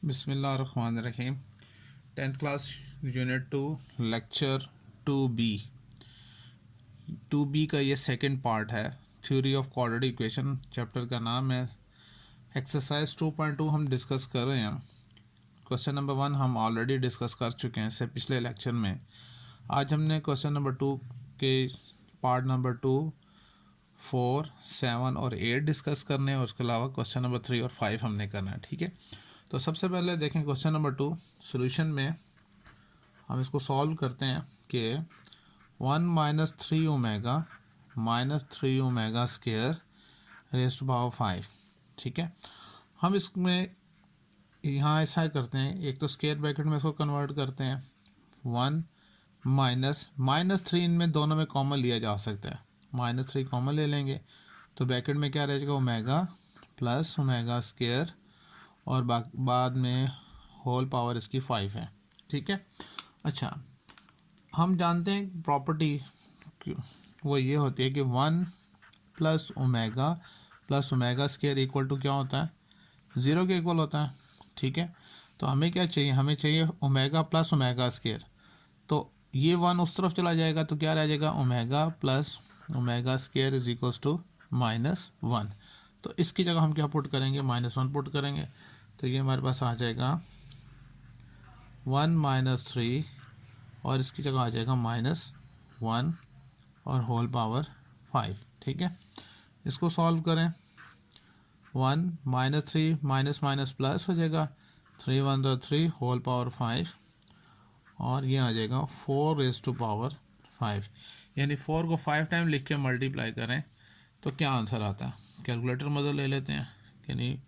बिस्मिल्लाहिर्रहमानिर्रहीम। 10th class unit 2 lecture 2B। 2B का ये सेकंड पार्ट है। Theory of quadratic equation chapter का नाम है। एक्सरसाइज 2.2 हम डिस्कस कर रहे हैं। क्वेश्चन नंबर 1 हम ऑलरेडी डिस्कस कर चुके हैं इससे पिछले लेक्चर में। आज हमने क्वेश्चन नंबर 2 के पार्ट नंबर 2, 4, 7 और 8 डिस्कस करने हैं और उसके अलावा क्वेश्चन नंबर 3 और 5 हमने करना है। ठीक है, तो सबसे पहले देखें क्वेश्चन नंबर 2। सॉल्यूशन में हम इसको सॉल्व करते हैं कि 1 minus 3 omega square raise to power 5। ठीक है, हम इसमें यहाँ ऐसा करते हैं, एक तो स्क्वायर ब्रैकेट में इसको कन्वर्ट करते हैं। 1 -3 इनमें दोनों में कॉमन लिया जा सकता है। -3 कॉमन ले लेंगे तो ब्रैकेट में क्या रहेगा, ओमेगा प्लस ओमेगा स्क्वायर और बाद में होल पावर इसकी 5 है। ठीक है, अच्छा हम जानते हैं प्रॉपर्टी वो ये होती है कि 1 plus omega square equal to क्या होता है, 0 के इक्वल होता है। ठीक है, तो हमें क्या चाहिए, हमें चाहिए ओमेगा प्लस ओमेगा स्क्वायर। तो ये 1 उस तरफ चला जाएगा तो क्या रह जाएगा, omega plus omega square is equals to -1। तो इसकी जगह हम क्या पुट करेंगे, -1 पुट करेंगे। तो ये हमारे पास आ जाएगा 1 - 3 और इसकी जगह आ जाएगा -1 और होल पावर 5। ठीक है, इसको सॉल्व करें। 1 -3 माइनस माइनस प्लस हो जाएगा, 3 1 3 होल पावर 5 और ये आ जाएगा 4 रेज़ टू पावर 5। यानी 4 को 5 टाइम लिख के मल्टीप्लाई करें तो क्या आंसर आता है। कैलकुलेटर मदद ले लेते हैं, यानी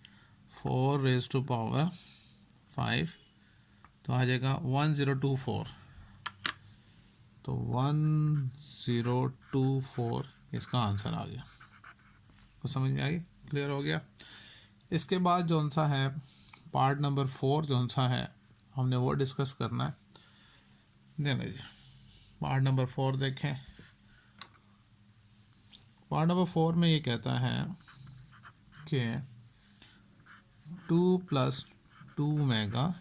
4 रेज़ टू पावर 5 तो आ जाएगा 1024। तो 1024 इसका आंसर आ गया। तो समझ में आ गई, क्लियर हो गया। इसके बाद जो सा है पार्ट नंबर 4 जो सा है हमने वो डिस्कस करना है। देखें जी, पार्ट नंबर 4 देखें। पार्ट नंबर 4 में ये कहता है कि 2 + 2 omega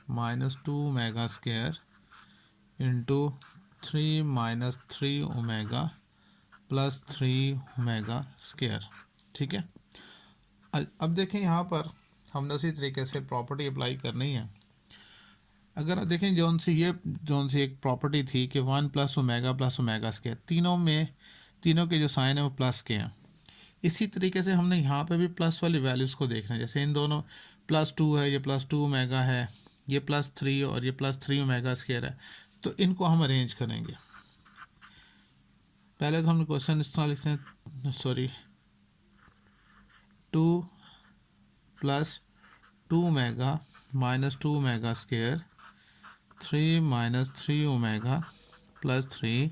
minus 2 omega square into 3 - 3 omega plus 3 omega square. ठीक है, अब देखें यहाँ पर हमने उसी तरीके से प्रॉपर्टी अप्लाई करनी है। अगर देखें जौन सी एक प्रॉपर्टी थी कि 1 + ओमेगा स्क्वायर, तीनों के जो साइन है वो प्लस के हैं। इसी तरीके से हमने यहाँ पे भी प्लस वाली वैल्यूज़ को देखना है। जैसे इन दोनों +2 है, ये +2 ओमेगा है, ये +3 और ये +3 ओमेगा स्क्वायर है। तो इनको हम अरेंज करेंगे। पहले तो हम क्वेश्चन इस तरह लिखते हैं, 2 + 2 omega minus 2 omega square 3 - 3 omega plus 3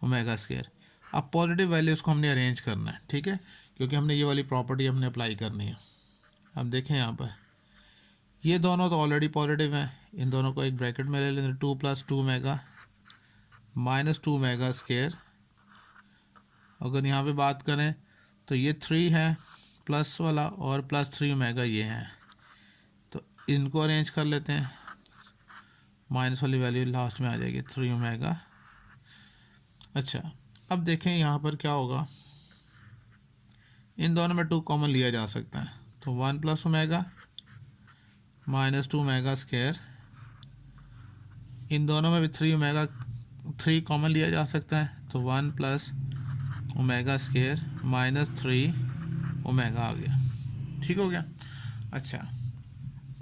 omega square. अब पॉजिटिव वैल्यूज़ को हमने अरेंज करना है। ठीक है, क्योंकि हमने ये वाली प्रॉपर्टी हमने अप्लाई करनी है। अब देखें यहाँ पर ये दोनों तो ऑलरेडी पॉजिटिव हैं, इन दोनों को एक ब्रैकेट में ले लेते हैं। 2 + 2 ओमेगा माइनस 2 ओमेगा स्क्वायर। अगर यहाँ पे बात करें तो ये 3 है प्लस वाला और +3 ओमेगा ये है, तो इनको अरेंज कर लेते हैं। माइनस वाली वैल्यू लास्ट में आ जाएगी 3 ओमेगा। अच्छा, अब देखें यहाँ पर क्या होगा, इन दोनों में 2 कॉमन लिया जा सकता है। तो 1 + ओमेगा माइनस 2 ओमेगा स्क्वायर, इन दोनों में भी 3 कॉमन लिया जा सकता है। तो 1 + ओमेगा स्क्वायर माइनस 3 ओमेगा आ गया। ठीक हो गया। अच्छा,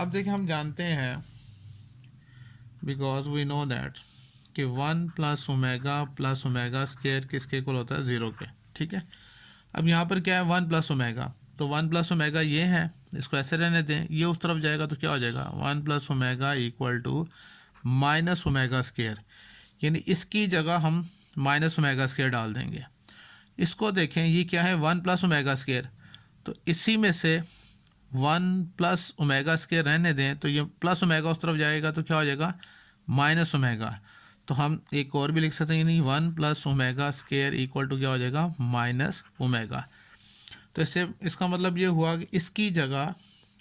अब देखें हम जानते हैं बिकॉज वी नो दैट कि 1 + ओमेगा स्क्वायर किसके इक्वल होता है, 0 के। ठीक है, अब यहाँ पर क्या है, 1 + ओमेगा, तो 1 + ओमेगा ये है, इसको ऐसे रहने दें। ये उस तरफ जाएगा तो क्या हो जाएगा, 1 + omega equal to minus omega square, यानी इसकी जगह हम माइनस ओमेगा स्क्वायर डाल देंगे। इसको देखें, ये क्या है, 1 + ओमेगा स्क्वायर, तो इसी में से 1 + ओमेगा स्क्वायर रहने दें तो ये प्लस ओमेगा उस तरफ जाएगा तो क्या हो जाएगा, माइनस ओमेगा। तो हम एक और भी लिख सकते हैं, यानी 1 + ओमेगा स्क्वायर इक्वल टू क्या हो जाएगा, माइनस ओमेगा। तो इससे इसका मतलब ये हुआ कि इसकी जगह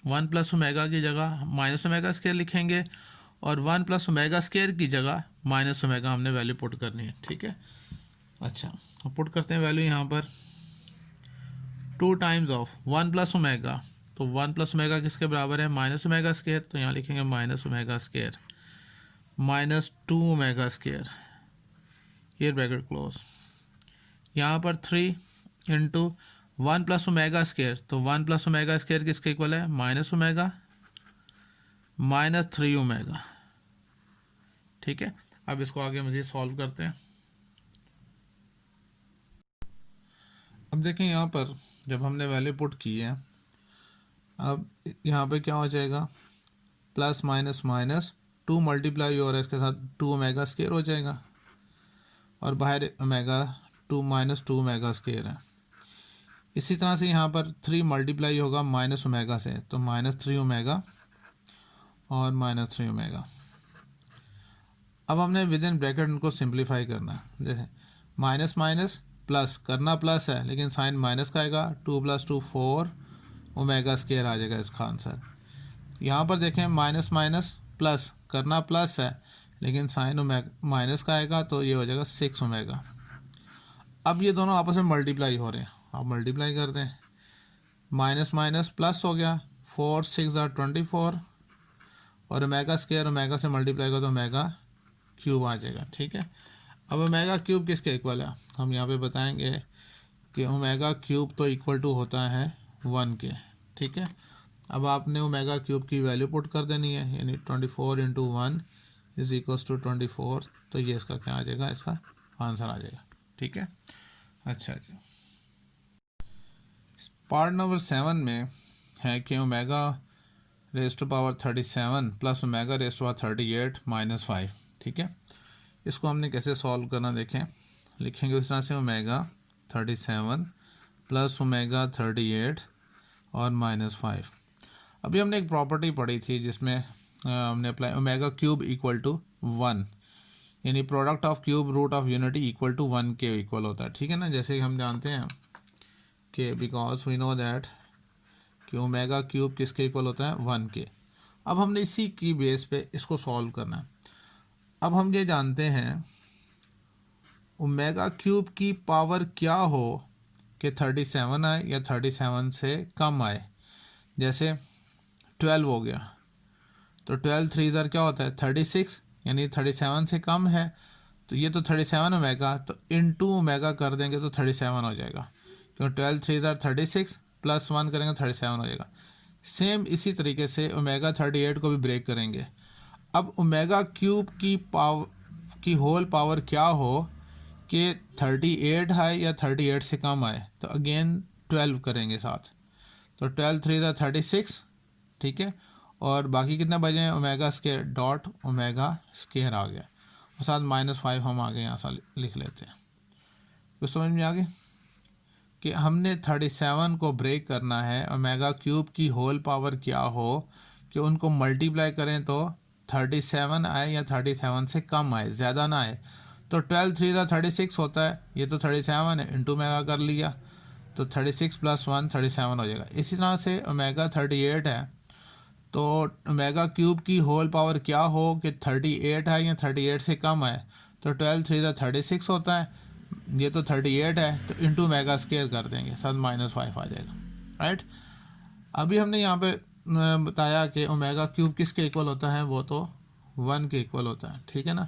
वन प्लस ओमेगा की जगह माइनस ओमेगा स्केयर लिखेंगे और वन प्लस ओमेगा स्केयर की जगह माइनस ओमेगा हमने वैल्यू पुट करनी है, ठीक है। अच्छा, पुट करते हैं वैल्यू यहाँ पर, 2 times of one plus omega, तो वन प्लस ओमेगा किसके बराबर है, माइनस ओमेगा स्केयर, तो यहाँ लिखेंगे minus omega square minus 2 omega square, ये ब्रैकेट क्लोज। यहाँ पर 3 into one plus omega square, तो वन प्लस ओमेगा स्केयर किसके इक्वल है, माइनस ओमेगा माइनस 3 ओमेगा, ठीक है। अब इसको आगे मुझे सॉल्व करते हैं। अब देखें यहाँ पर जब हमने वैल्यू पुट की है, अब यहाँ पे क्या हो जाएगा, प्लस माइनस माइनस 2 मल्टीप्लाई और इसके साथ 2 ओमेगा स्केयर हो जाएगा और बाहर ओमेगा 2 माइनस 2 ओमेगा स्केयर है। इसी तरह से यहाँ पर 3 मल्टीप्लाई होगा माइनस ओमेगा से, तो माइनस 3 ओमेगा और माइनस 3 ओमेगा। अब हमने विद इन ब्रैकेट उनको सिंप्लीफाई करना है। जैसे माइनस माइनस प्लस करना प्लस है लेकिन साइन माइनस का आएगा, 2 + 2 4 ओमेगा स्केयर आ जाएगा इसका आंसर। यहाँ पर देखें माइनस माइनस प्लस करना प्लस है लेकिन साइन माइनस का आएगा, तो ये हो जाएगा 6 ओमेगा। अब ये दोनों आपस में मल्टीप्लाई हो रहे हैं, आप मल्टीप्लाई कर दें, माइनस माइनस प्लस हो गया, 4 6 24 और ओमेगा स्केयर ओमेगा से मल्टीप्लाई कर तो ओमेगा क्यूब आ जाएगा, ठीक है। अब ओमेगा क्यूब किसके इक्वल है, हम यहाँ पे बताएंगे कि ओमेगा क्यूब तो इक्वल टू होता है 1 के, ठीक है। अब आपने ओमेगा क्यूब की वैल्यू पुट कर देनी है, यानी 24 × 1 इज इक्वल्स टू 24, तो ये इसका क्या आ जाएगा, इसका आंसर आ जाएगा, ठीक है। अच्छा जी, पार्ट नंबर 7 में है कि omega raise to power 37 plus omega raise to power 38 - 5, ठीक है। इसको हमने कैसे सॉल्व करना देखें, लिखेंगे उस तरह से ओमेगा 37 प्लस ओमेगा 38 और -5। अभी हमने एक प्रॉपर्टी पढ़ी थी जिसमें हमने apply omega cube equal to 1, यानी product of cube root of unity equal to 1 के इक्वल होता है, ठीक है ना। जैसे हम जानते हैं कि बिकॉज वी नो दैट कि ओमेगा क्यूब किसके इक्वल होता है, 1 के। अब हमने इसी की बेस पे इसको सॉल्व करना है। अब हम ये जानते हैं ओमेगा क्यूब की पावर क्या हो कि 37 आए या 37 से कम आए। जैसे 12 हो गया, तो 12 3 ज़र क्या होता है 36, यानी 37 से कम है, तो ये तो 37 ओमेगा, तो इनटू ओमेगा कर देंगे तो 37 हो जाएगा, क्योंकि 12 3 ज़र 36 प्लस 1 करेंगे 37 हो जाएगा। सेम इसी तरीके से ओमेगा 38 को भी ब्रेक करेंगे। अब ओमेगा क्यूब की होल पावर क्या हो कि 38 आए या 38 से कम आए, तो अगेन 12 करेंगे साथ, तो 12 3 ज़र 36, ठीक है। और बाकी कितने बजे हैं, omega square dot omega square आ गया और साथ -5 हम आगे यहाँ से लिख लेते हैं। तो समझ में आ गई कि हमने 37 को ब्रेक करना है, ओमेगा क्यूब की होल पावर क्या हो कि उनको मल्टीप्लाई करें तो 37 आए या 37 से कम आए, ज़्यादा ना आए। तो 12 3 ज़र 36 होता है, ये तो 37 है, इंटू ओमेगा कर लिया, तो 36 + 1 37 हो जाएगा। इसी तरह से ओमेगा 38 है, तो ओमेगा क्यूब की होल पावर क्या हो कि 38 है या 38 से कम है, तो 12 3 ज़र 36 होता है, ये तो 38 है, तो इंटू ओमेगा स्केयर कर देंगे, साथ -5 आ जाएगा, राइट। अभी हमने यहाँ पे बताया कि ओमेगा क्यूब किसके इक्वल होता है, वो तो 1 के इक्वल होता है, ठीक है ना।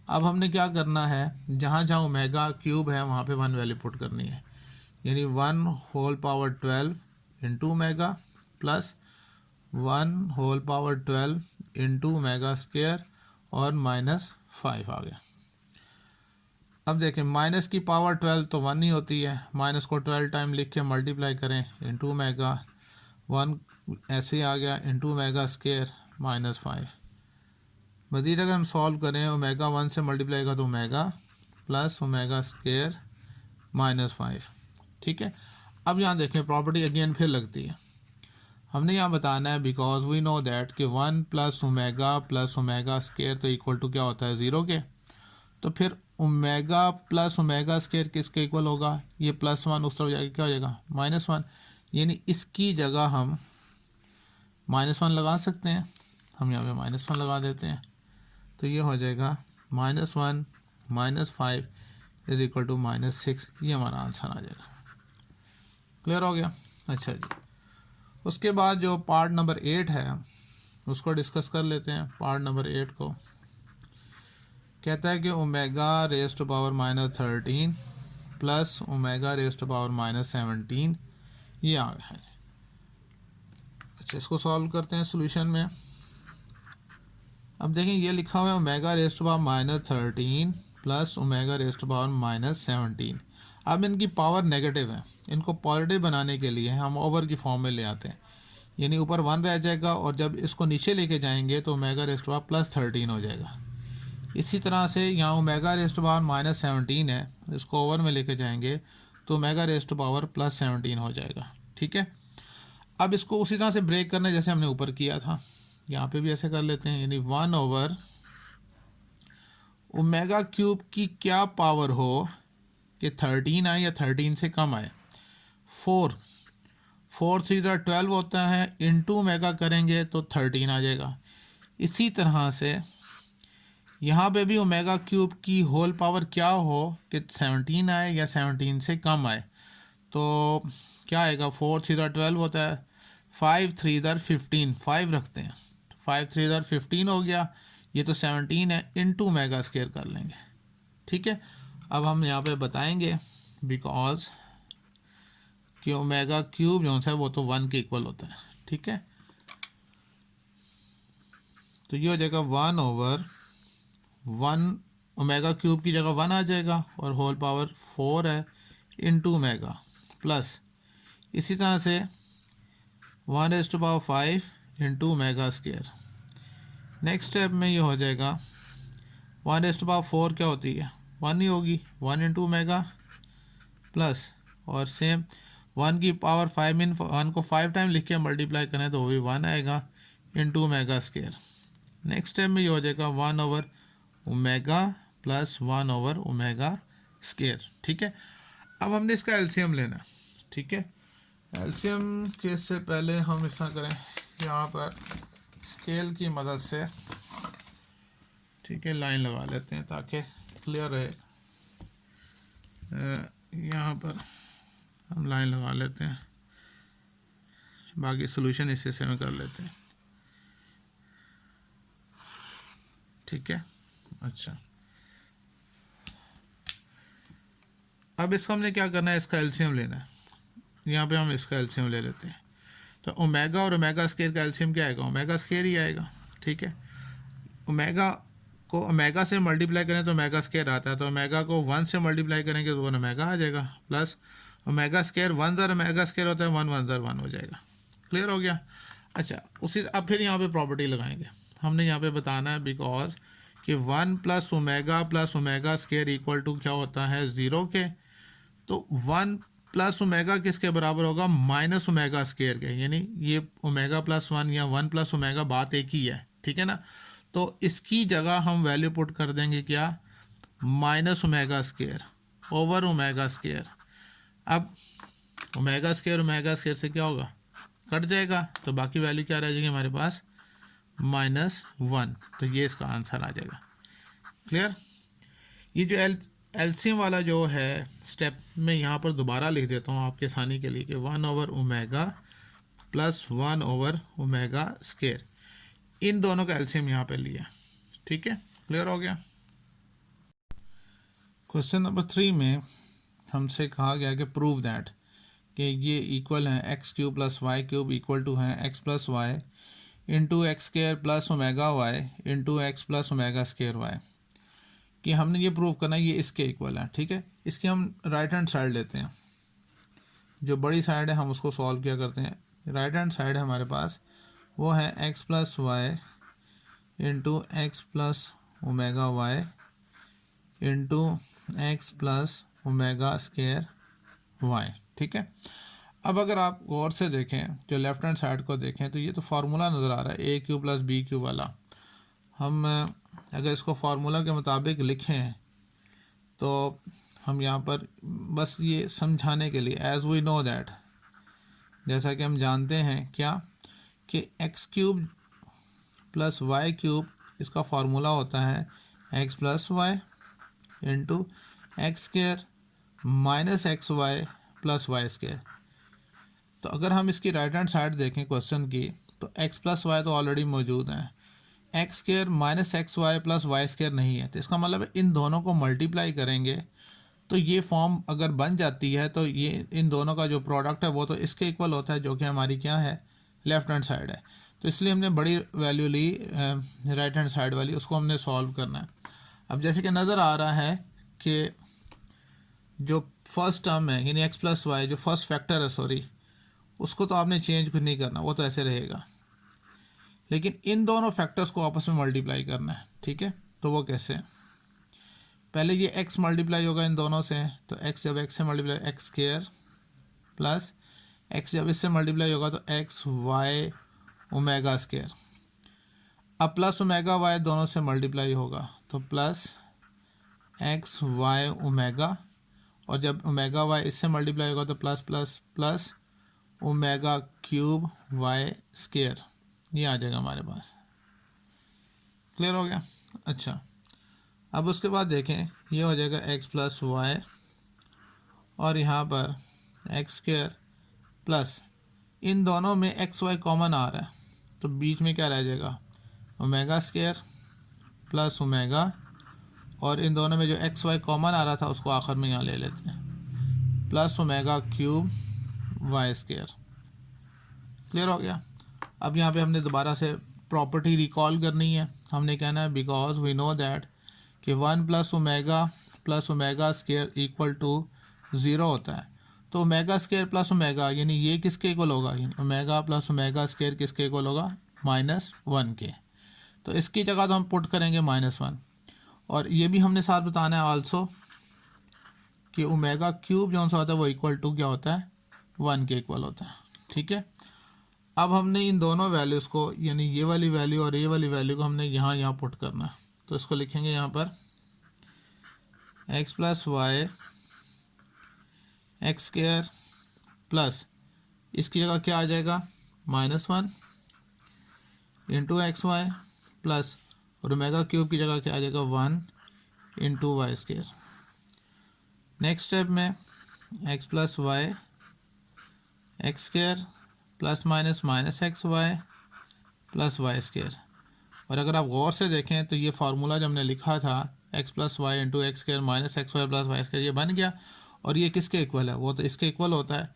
अब हमने क्या करना है, जहाँ जहाँ ओमेगा क्यूब है वहाँ पे 1 वैल्यू पुट करनी है, यानी 1 whole power 12 into omega plus 1 whole power 12 into omega square और -5 आ गया। अब देखें माइनस की पावर 12 तो 1 ही होती है, माइनस को 12 टाइम लिख के मल्टीप्लाई करें इंटू ओमेगा, 1 ऐसे ही आ गया इंटू ओमेगा स्केयर -5। मज़ीद अगर हम सॉल्व करें ओमेगा 1 से मल्टीप्लाई का तो ओमेगा प्लस ओमेगा स्केयर -5, ठीक है। अब यहाँ देखें प्रॉपर्टी अगेन फिर लगती है, हमने यहाँ बताना है बिकॉज वी नो दैट कि 1 + ओमेगा स्केयर तो इक्वल टू क्या होता है 0 के, तो फिर ओमेगा प्लस ओमेगा स्केयर किसके इक्वल होगा, ये +1 उस तरफ जाएगा क्या हो जाएगा -1, यानी इसकी जगह हम -1 लगा सकते हैं, हम यहाँ पे -1 लगा देते हैं, तो ये हो जाएगा -1 -5 इज इक्वल टू -6। ये हमारा आंसर आ जाएगा। क्लियर हो गया। अच्छा जी, उसके बाद जो पार्ट नंबर 8 है उसको डिस्कस कर लेते हैं। पार्ट नंबर 8 को कहता है कि omega raise to power -13 plus omega raise to power -17 ये आ गया है। अच्छा, इसको सॉल्व करते हैं सॉल्यूशन में। अब देखें ये लिखा हुआ है omega raise to power -13 plus omega raise to power -17। अब इनकी पावर नेगेटिव है, इनको पॉजिटिव बनाने के लिए हम ओवर की फॉर्म में ले आते हैं, यानी ऊपर 1 रह जाएगा और जब इसको नीचे लेके जाएंगे तो ओमेगा रेज़ टू पावर +13 हो जाएगा। इसी तरह से यहाँ ओमेगा रेज़ टू पावर -17 है, इसको ओवर में लेके जाएंगे तो ओमेगा रेज़ टू पावर +17 हो जाएगा। ठीक है, अब इसको उसी तरह से ब्रेक करना है जैसे हमने ऊपर किया था, यहाँ पे भी ऐसे कर लेते हैं, यानी 1 ओवर ओमेगा क्यूब की क्या पावर हो कि 13 आए या 13 से कम आए। 4 3 12 होता है, इंटू ओमेगा करेंगे तो 13 आ जाएगा। इसी तरह से यहाँ पे भी ओमेगा क्यूब की होल पावर क्या हो कि 17 आए या 17 से कम आए, तो क्या आएगा, 4 3 12 होता है, 5 3 15, 5 रखते हैं, 5 3 15 हो गया, ये तो 17 है, इंटू ओमेगा स्क्वायर कर लेंगे। ठीक है, अब हम यहाँ पे बताएंगे बिकॉज कि ओमेगा क्यूब जो है वो तो 1 के इक्वल होता है। ठीक है, तो ये हो जाएगा 1 ओवर 1, ओमेगा क्यूब की जगह 1 आ जाएगा और होल पावर 4 है, इंटू ओमेगा प्लस इसी तरह से 1 raise to power 5 into omega square. Next step में ये हो जाएगा 1 रेज़ टू पावर 4 क्या होती है, 1 ही होगी, 1 इंटू ओमेगा प्लस और सेम 1 की पावर 5 में 1 को 5 टाइम लिख के मल्टीप्लाई करें तो वो भी 1 आएगा, into omega square. Next step में ये हो जाएगा 1 over omega plus 1 over omega square. ठीक है, अब हमने इसका एलसीएम लेना है। ठीक है, एलसीएम के से पहले हम ऐसा करें, यहाँ पर स्केल की मदद से ठीक है लाइन लगा लेते हैं ताकि क्लियर रहे। यहाँ पर हम लाइन लगा लेते हैं, बाकी सोल्यूशन इस हिस्से में कर लेते हैं। ठीक है, अच्छा, अब इसका हमने क्या करना है, इसका एलसीएम लेना है। यहाँ पे हम इसका एलसीएम ले लेते हैं, तो ओमेगा और ओमेगा स्क्वायर का एलसीएम क्या आएगा, ओमेगा स्क्वायर ही आएगा। ठीक है, ओमेगा को ओमेगा से मल्टीप्लाई करें तो ओमेगा स्क्वायर आता है, तो ओमेगा को 1 से मल्टीप्लाई करेंगे तो 1 ओमेगा आ जाएगा, प्लस ओमेगा स्क्वायर 1 ज़र ओमेगा स्क्वायर होता है, 1 1 ज़र 1 हो जाएगा। क्लियर हो गया। अच्छा, उसी अब फिर यहाँ पे प्रॉपर्टी लगाएंगे, हमने यहाँ पे बताना है बिकॉज कि 1 plus omega square equal to क्या होता है 0 के, तो 1 प्लस ओमेगा किसके बराबर होगा, माइनस ओमेगा स्क्वायर के, यानी ये ओमेगा प्लस 1 या 1 प्लस ओमेगा बात एक ही है। ठीक है ना, तो इसकी जगह हम वैल्यू पुट कर देंगे क्या, minus omega square over omega square. अब ओमेगा स्क्वायर से क्या होगा, कट जाएगा, तो बाकी वैल्यू क्या रह जाएगी हमारे पास, -1, तो ये इसका आंसर आ जाएगा। क्लियर। ये जो एलसीएम वाला जो है स्टेप में यहाँ पर दोबारा लिख देता हूँ आपके आसानी के लिए कि 1 over omega plus 1 over omega square, इन दोनों का एलसीएम यहाँ पे लिया। ठीक है, क्लियर हो गया। क्वेश्चन नंबर 3 में हमसे कहा गया कि प्रूव दैट कि ये इक्वल है x cube plus y cube equal to है x plus y into x square plus omega y into x plus omega square y, कि हमने ये प्रूव करना है ये इसके इक्वल है। ठीक है, इसकी हम राइट हैंड साइड लेते हैं, जो बड़ी साइड है हम उसको सॉल्व किया करते हैं। राइट हैंड साइड है हमारे पास, वो है x plus y into x plus omega y into x plus omega square y. ठीक है, अब अगर आप गौर से देखें, जो लेफ्ट हैंड साइड को देखें, तो ये तो फार्मूला नज़र आ रहा है ए क्यू प्लस बी क्यू वाला। हम अगर इसको फार्मूला के मुताबिक लिखें तो हम यहाँ पर बस ये समझाने के लिए, एज वी नो दैट, जैसा कि हम जानते हैं क्या कि x cube plus y cube, इसका फार्मूला होता है x plus y into x square minus x y plus y square. तो अगर हम इसकी राइट हैंड साइड देखें क्वेश्चन की, तो एक्स प्लस वाई तो ऑलरेडी मौजूद है, x square minus x y plus y square नहीं है। तो इसका मतलब इन दोनों को मल्टीप्लाई करेंगे तो ये फॉर्म अगर बन जाती है तो ये इन दोनों का जो प्रोडक्ट है वो तो इसके इक्वल होता है, जो कि हमारी क्या है, लेफ्ट हैंड साइड है। तो इसलिए हमने बड़ी वैल्यू ली राइट हैंड साइड वाली, उसको हमने सॉल्व करना है। अब जैसे कि नज़र आ रहा है कि जो फर्स्ट टर्म है यानी एक्स प्लस वाई, जो फर्स्ट फैक्टर है सॉरी, उसको तो आपने चेंज कुछ नहीं करना, वो तो ऐसे रहेगा, लेकिन इन दोनों फैक्टर्स को आपस में मल्टीप्लाई करना है। ठीक है, तो वो कैसे? पहले ये x मल्टीप्लाई होगा इन दोनों से, तो x जब x से multiply x square plus x जब इससे मल्टीप्लाई होगा तो एक्स वाई ओमेगा स्क्वायर। अब प्लस ओमेगा वाई दोनों से मल्टीप्लाई होगा तो प्लस एक्स वाई ओमेगा, और जब ओमेगा वाई इससे मल्टीप्लाई होगा तो plus plus plus omega cube y square, ये आ जाएगा हमारे पास। क्लियर हो गया? अच्छा, अब उसके बाद देखें ये हो जाएगा एक्स प्लस वाई और यहाँ पर एक्स स्क्वायर प्लस, इन दोनों में एक्स वाई कॉमन आ रहा है तो बीच में क्या रह जाएगा, ओमेगा स्क्वायर प्लस ओमेगा, और इन दोनों में जो एक्स वाई कॉमन आ रहा था उसको आखिर में यहाँ ले लेते हैं, plus omega cube y square. Clear हो गया? अब यहाँ पे हमने दोबारा से प्रॉपर्टी रिकॉल करनी है। हमने कहना है बिकॉज वी नो दैट कि 1 plus omega square equal to 0 होता है। तो ओमेगा स्क्वायर प्लस ओमेगा यानी ये किसके इक्वल होगा, यानी ओमेगा प्लस ओमेगा स्क्वायर किसके इक्वल होगा, -1 के। तो इसकी जगह तो हम पुट करेंगे -1, और ये भी हमने साथ बताना है आल्सो कि ओमेगा क्यूब जो सा होता है वो इक्वल टू क्या होता है, 1 के इक्वल होता है। ठीक है, अब हमने इन दोनों वैल्यूज़ को यानी ये वाली वैल्यू और ये वाली वैल्यू को हमने यहाँ पुट करना है। तो इसको लिखेंगे यहाँ पर x plus y x square plus, इसकी जगह क्या आ जाएगा, -1 इंटू एक्स वाई प्लस, और ओमेगा क्यूब की जगह क्या आ जाएगा, 1 into y square. Next step में x plus y x square plus minus x y plus y square. और अगर आप गौर से देखें तो ये फार्मूला जो हमने लिखा था x plus y into x square minus x y plus y square, ये बन गया, और ये किसके इक्वल है, वो तो इसके इक्वल होता है,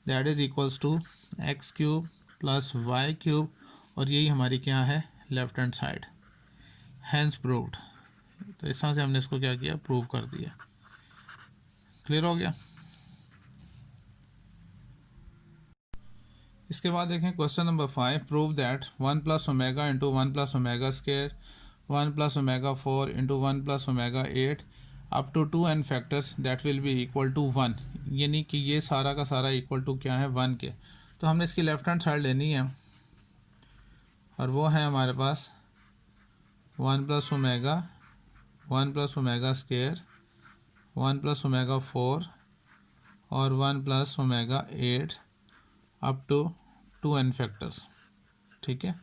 that is equals to x cube plus y cube, और यही हमारी क्या है, left hand side, hence proved. तो इस तरह से हमने इसको क्या किया, प्रूव कर दिया। क्लियर हो गया? इसके बाद देखें question number 5, prove that 1 plus omega into 1 plus omega square 1 plus omega 4 into 1 plus omega 8 up to 2n factors that will be equal to 1, यानी कि ये सारा का सारा इक्वल टू क्या है, 1 के। तो हमने इसकी लेफ्ट हैंड साइड लेनी है और वो है हमारे पास 1 plus omega square 1 plus omega 4 और 1 plus omega 8 up to 2n factors. ठीक है,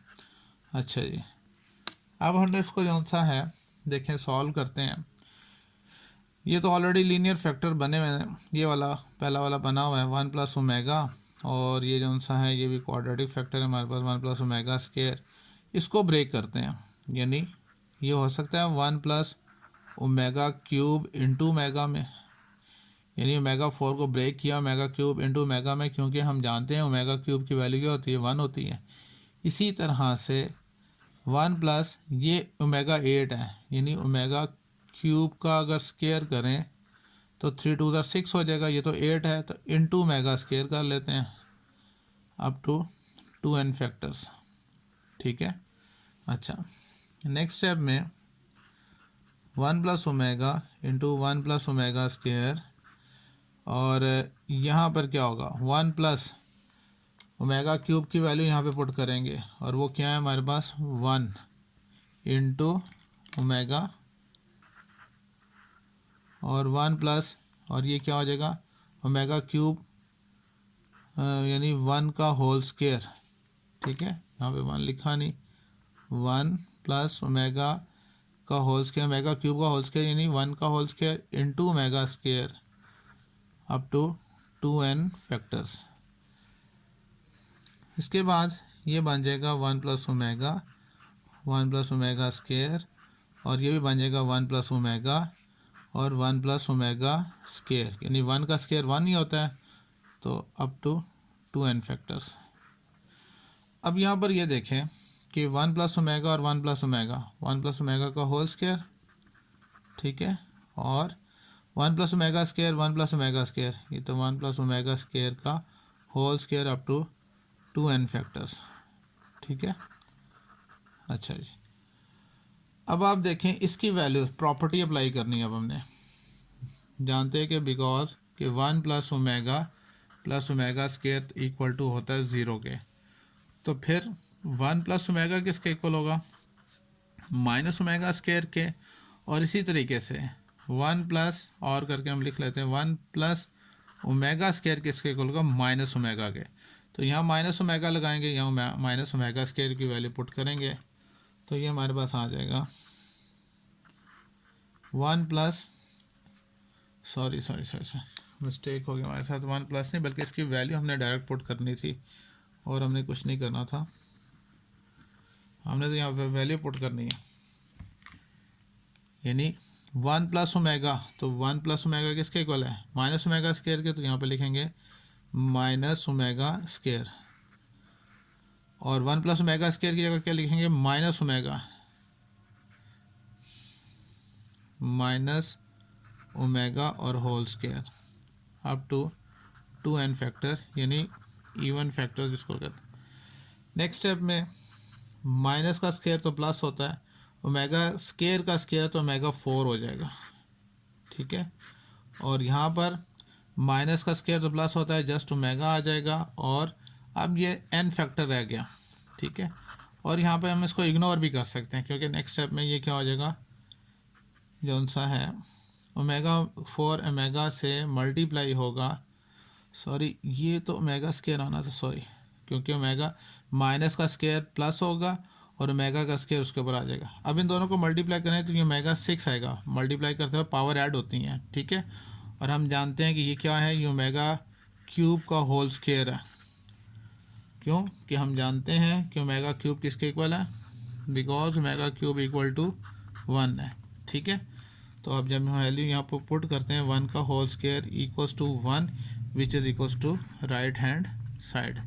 अच्छा जी, अब हमने इसको जो सा है देखें सॉल्व करते हैं। ये तो ऑलरेडी लीनियर फैक्टर बने हुए हैं, ये वाला पहला वाला बना हुआ है 1 प्लस ओमेगा, और ये जो सा है ये भी क्वाड्रेटिक फैक्टर है हमारे पास 1 प्लस ओमेगा स्क्वायर। इसको ब्रेक करते हैं, यानी ये हो सकता है 1 plus omega cube into omega में, यानी ओमेगा 4 को ब्रेक किया ओमेगा क्यूब इंटू ओमेगा में, क्योंकि हम जानते हैं ओमेगा क्यूब की वैल्यू क्या होती है, 1 होती है। इसी तरह से 1 प्लस ये ओमेगा 8 है, यानी ओमेगा क्यूब का अगर स्क्वायर करें तो 3 टू द 6 हो जाएगा, ये तो 8 है तो इंटू ओमेगा स्क्वायर कर लेते हैं अप टू 2n फैक्टर्स। ठीक है, अच्छा, नेक्स्ट स्टेप में 1 plus omega into 1 plus omega square, और यहाँ पर क्या होगा 1 प्लस ओमेगा क्यूब की वैल्यू यहाँ पे पुट करेंगे, और वो क्या है हमारे पास 1 इंटू ओमेगा, और 1 प्लस, और ये क्या हो जाएगा ओमेगा क्यूब यानी 1 का होल स्क्वायर। ठीक है, यहाँ पे 1 लिखा नहीं, 1 प्लस ओमेगा का होल स्क्वायर, ओमेगा क्यूब का होल स्क्वायर यानी 1 का whole square into omega square up to 2n factors. इसके बाद ये बन जाएगा 1 प्लस ओमेगा स्क्वायर, और ये भी बन जाएगा 1 प्लस ओमेगा और 1 प्लस ओमेगा स्क्वायर, यानी 1 का स्क्वायर 1 ही होता है, तो अप टू 2n फैक्टर्स। अब यहाँ पर ये देखें कि 1 प्लस ओमेगा और 1 प्लस ओमेगा का होल स्क्वायर, ठीक है, और 1 प्लस ओमेगा स्क्वायर, ये तो 1 प्लस ओमेगा स्क्वायर का whole square up to 2n factors, ठीक है। अच्छा जी, अब आप देखें इसकी वैल्यू, प्रॉपर्टी अप्लाई करनी है। अब हमने जानते हैं कि बिकॉज कि 1 plus omega square equal to होता है 0 के, तो फिर 1 प्लस ओमेगा किसके इक्वल होगा, माइनस ओमेगा स्क्वायर के, और इसी तरीके से 1 प्लस और करके हम लिख लेते हैं 1 प्लस ओमेगा स्क्वायर किसके इक्वल होगा, माइनस ओमेगा के। तो यहाँ माइनस ओमेगा लगाएंगे, यहाँ माइनस ओमेगा स्क्वायर की वैल्यू पुट करेंगे, तो ये हमारे पास आ जाएगा 1 प्लस, सॉरी मिस्टेक हो गया हमारे साथ, 1 प्लस नहीं बल्कि इसकी वैल्यू हमने डायरेक्ट पुट करनी थी, और हमने कुछ नहीं करना था, हमने तो यहाँ पे वैल्यू पुट करनी है, यानी 1 प्लस ओमेगा, तो 1 प्लस ओमेगा किसके इक्वल है, माइनस ओमेगा स्क्वायर के, तो यहाँ पे लिखेंगे माइनस ओमेगा स्क्वायर, और 1 प्लस ओमेगा स्क्वायर की जगह क्या लिखेंगे, माइनस ओमेगा और whole square up to 2n factor, यानी इवन फैक्टर जिसको कहते हैं। नेक्स्ट स्टेप में माइनस का स्क्वायर तो प्लस होता है, ओमेगा स्क्वायर का स्क्वायर तो ओमेगा 4 हो जाएगा, ठीक है, और यहाँ पर माइनस का स्क्वायर तो प्लस होता है, जस्ट ओमेगा आ जाएगा, और अब ये n फैक्टर रह गया, ठीक है, और यहाँ पे हम इसको इग्नोर भी कर सकते हैं, क्योंकि नेक्स्ट स्टेप में ये क्या हो जाएगा, जौन सा है ओमेगा 4 ओमेगा से मल्टीप्लाई होगा, सॉरी ये तो ओमेगा स्क्वायर आना था, सॉरी, क्योंकि ओमेगा माइनस का स्क्वायर प्लस होगा और ओमेगा का स्क्वायर उसके ऊपर आ जाएगा। अब इन दोनों को मल्टीप्लाई करें तो ये ओमेगा 6 आएगा, मल्टीप्लाई करते हुए पावर ऐड होती हैं, ठीक है, और हम जानते हैं कि ये क्या है, ये ओमेगा क्यूब का होल स्क्वायर है, क्यों कि हम जानते हैं कि ओमेगा क्यूब किसके इक्वल है, because omega cube equal to 1 है, ठीक है। तो अब जब हम वैल्यू यहाँ पर पुट करते हैं 1 का whole square equals to 1 which is equals to right hand side,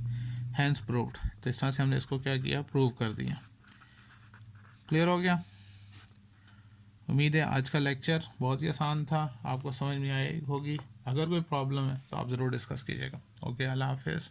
hence proved. तो इस तरह से हमने इसको क्या किया, प्रूव कर दिया। क्लियर हो गया। उम्मीद है आज का लेक्चर बहुत ही आसान था, आपको समझ में आई होगी। अगर कोई प्रॉब्लम है तो आप ज़रूर डिस्कस कीजिएगा। ओके, अल्लाह हाफिज़।